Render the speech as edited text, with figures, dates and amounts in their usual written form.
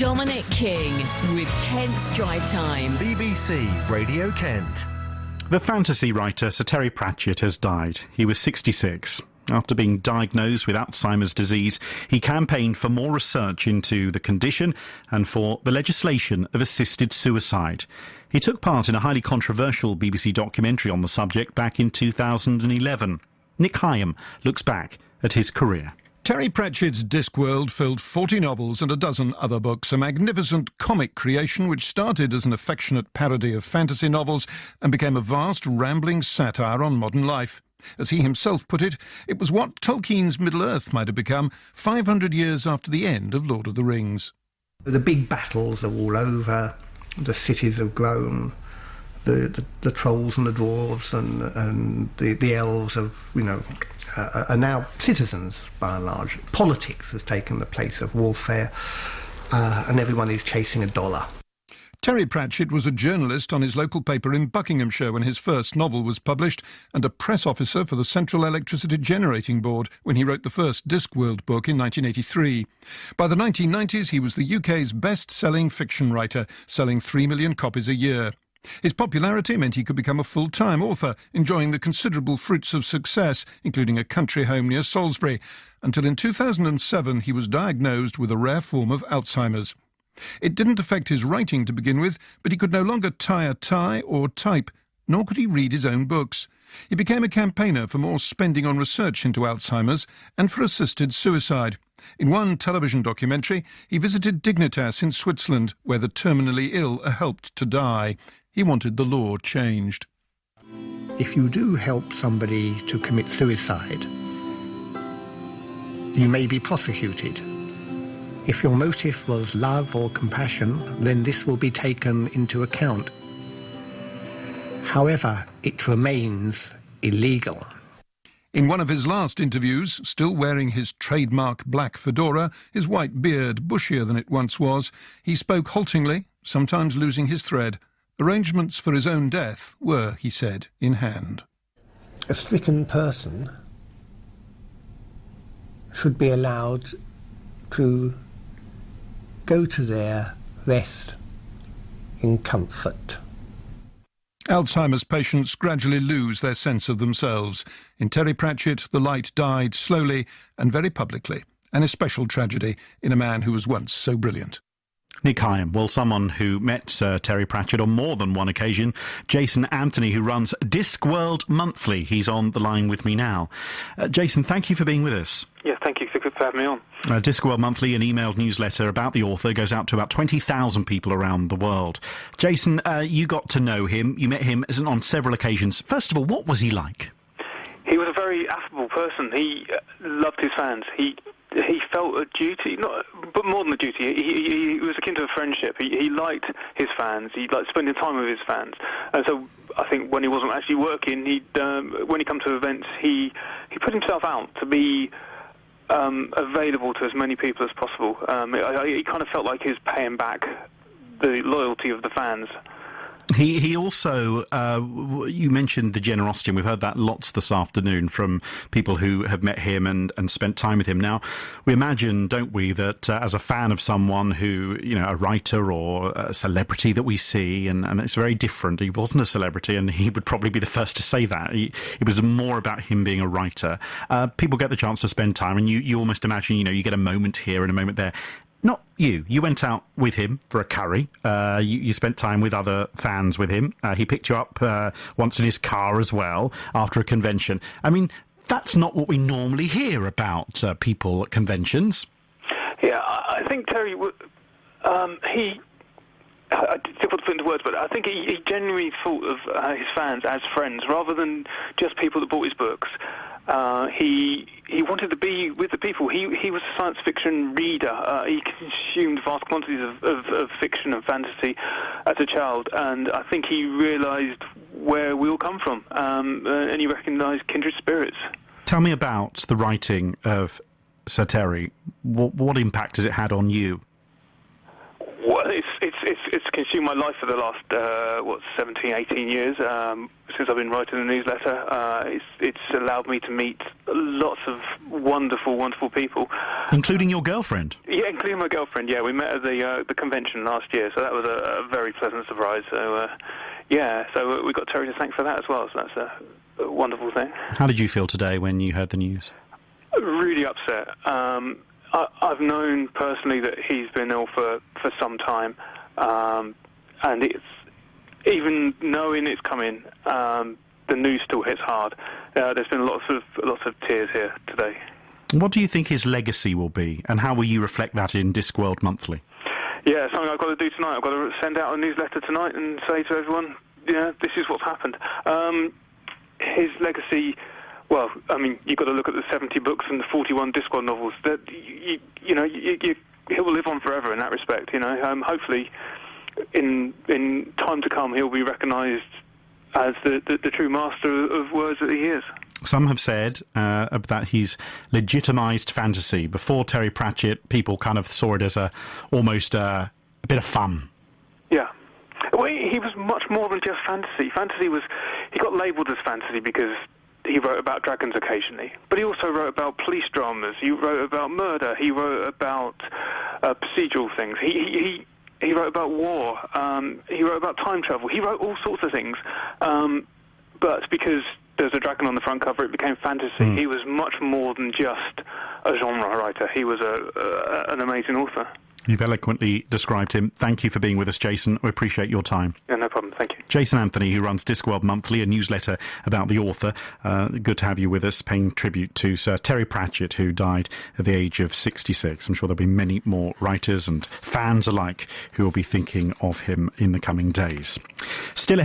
Dominic King with Kent's Drive Time. BBC Radio Kent. The fantasy writer Sir Terry Pratchett has died. He was 66. After being diagnosed with Alzheimer's disease, he campaigned for more research into the condition and for the legislation of assisted suicide. He took part in a highly controversial BBC documentary on the subject back in 2011. Nick Hyam looks back at his career. Terry Pratchett's Discworld filled 40 novels and a dozen other books, a magnificent comic creation which started as an affectionate parody of fantasy novels and became a vast, rambling satire on modern life. As he himself put it, it was what Tolkien's Middle-earth might have become 500 years after the end of Lord of the Rings. The big battles are all over, the cities have grown, the trolls and the dwarves and the elves are now citizens, by and large. Politics has taken the place of warfare, and everyone is chasing a dollar. Terry Pratchett was a journalist on his local paper in Buckinghamshire when his first novel was published, and a press officer for the Central Electricity Generating Board when he wrote the first Discworld book in 1983. By the 1990s, he was the UK's best-selling fiction writer, selling 3 million copies a year. His popularity meant he could become a full-time author, enjoying the considerable fruits of success, including a country home near Salisbury, until in 2007 he was diagnosed with a rare form of Alzheimer's. It didn't affect his writing to begin with, but he could no longer tie a tie or type, nor could he read his own books. He became a campaigner for more spending on research into Alzheimer's and for assisted suicide. In one television documentary, he visited Dignitas in Switzerland, where the terminally ill are helped to die. He wanted the law changed. If you do help somebody to commit suicide, you may be prosecuted. If your motive was love or compassion, then this will be taken into account. However, it remains illegal. In one of his last interviews, still wearing his trademark black fedora, his white beard bushier than it once was, he spoke haltingly, sometimes losing his thread. Arrangements for his own death were, he said, in hand. A stricken person should be allowed to go to their rest in comfort. Alzheimer's patients gradually lose their sense of themselves. In Terry Pratchett, the light died slowly and very publicly, an especial tragedy in a man who was once so brilliant. Nick Hyam, well, someone who met Sir Terry Pratchett on more than one occasion, Jason Anthony, who runs Discworld Monthly. He's on the line with me now. Jason, thank you for being with us. Yes, thank you for having me on. Discworld Monthly, an emailed newsletter about the author, goes out to about 20,000 people around the world. Jason, you got to know him. You met him on several occasions. First of all, what was he like? He was a very affable person. He loved his fans. He felt a duty, but more than a duty. He was akin to a friendship. He liked his fans. He liked spending time with his fans. And so I think when he wasn't actually working, when he come to events, he put himself out to be available to as many people as possible. He kind of felt like he was paying back the loyalty of the fans. He also, you mentioned the generosity, and we've heard that lots this afternoon from people who have met him and spent time with him. Now, we imagine, don't we, that as a fan of someone who, a writer or a celebrity that we see, and it's very different. He wasn't a celebrity, and he would probably be the first to say that. It was more about him being a writer. People get the chance to spend time, and you almost imagine, you get a moment here and a moment there. Not you. You went out with him for a curry. You spent time with other fans with him. He picked you up once in his car as well after a convention. I mean, that's not what we normally hear about people at conventions. Yeah, I think Terry, difficult to put into words, but I think he genuinely thought of his fans as friends rather than just people that bought his books. He wanted to be with the people. He was a science fiction reader. He consumed vast quantities of fiction and fantasy as a child, and I think he realised where we all come from, and he recognised kindred spirits. Tell me about the writing of Sir Terry. What impact has it had on you? Well, it's consumed my life for the last 17, 18 years since I've been writing the newsletter. It's allowed me to meet lots of wonderful people, including your girlfriend. Yeah, including my girlfriend. Yeah, we met at the convention last year, so that was a very pleasant surprise. So so we got Terry to thank for that as well. So that's a wonderful thing. How did you feel today when you heard the news? Really upset. I've known personally that he's been ill for some time, and it's even knowing it's coming, the news still hits hard. There's been lots of tears here today. What do you think his legacy will be, and how will you reflect that in Discworld Monthly? Yeah, something I've got to do tonight. I've got to send out a newsletter tonight and say to everyone, this is what's happened. His legacy. Well, I mean, you've got to look at the 70 books and the 41 Discworld novels. That he will live on forever in that respect. Hopefully, in time to come, he'll be recognised as the true master of words that he is. Some have said that he's legitimised fantasy. Before Terry Pratchett, people kind of saw it as almost a bit of fun. Yeah. Well, he was much more than just fantasy. He got labelled as fantasy because he wrote about dragons occasionally, but he also wrote about police dramas. He wrote about murder. He wrote about procedural things. He wrote about war. He wrote about time travel. He wrote all sorts of things. But because there's a dragon on the front cover, it became fantasy. He was much more than just a genre writer. He was an amazing author. You've eloquently described him. Thank you for being with us, Jason. We appreciate your time. Yeah, no problem. Thank you. Jason Anthony, who runs Discworld Monthly, a newsletter about the author. Good to have you with us, paying tribute to Sir Terry Pratchett, who died at the age of 66. I'm sure there'll be many more writers and fans alike who will be thinking of him in the coming days. Still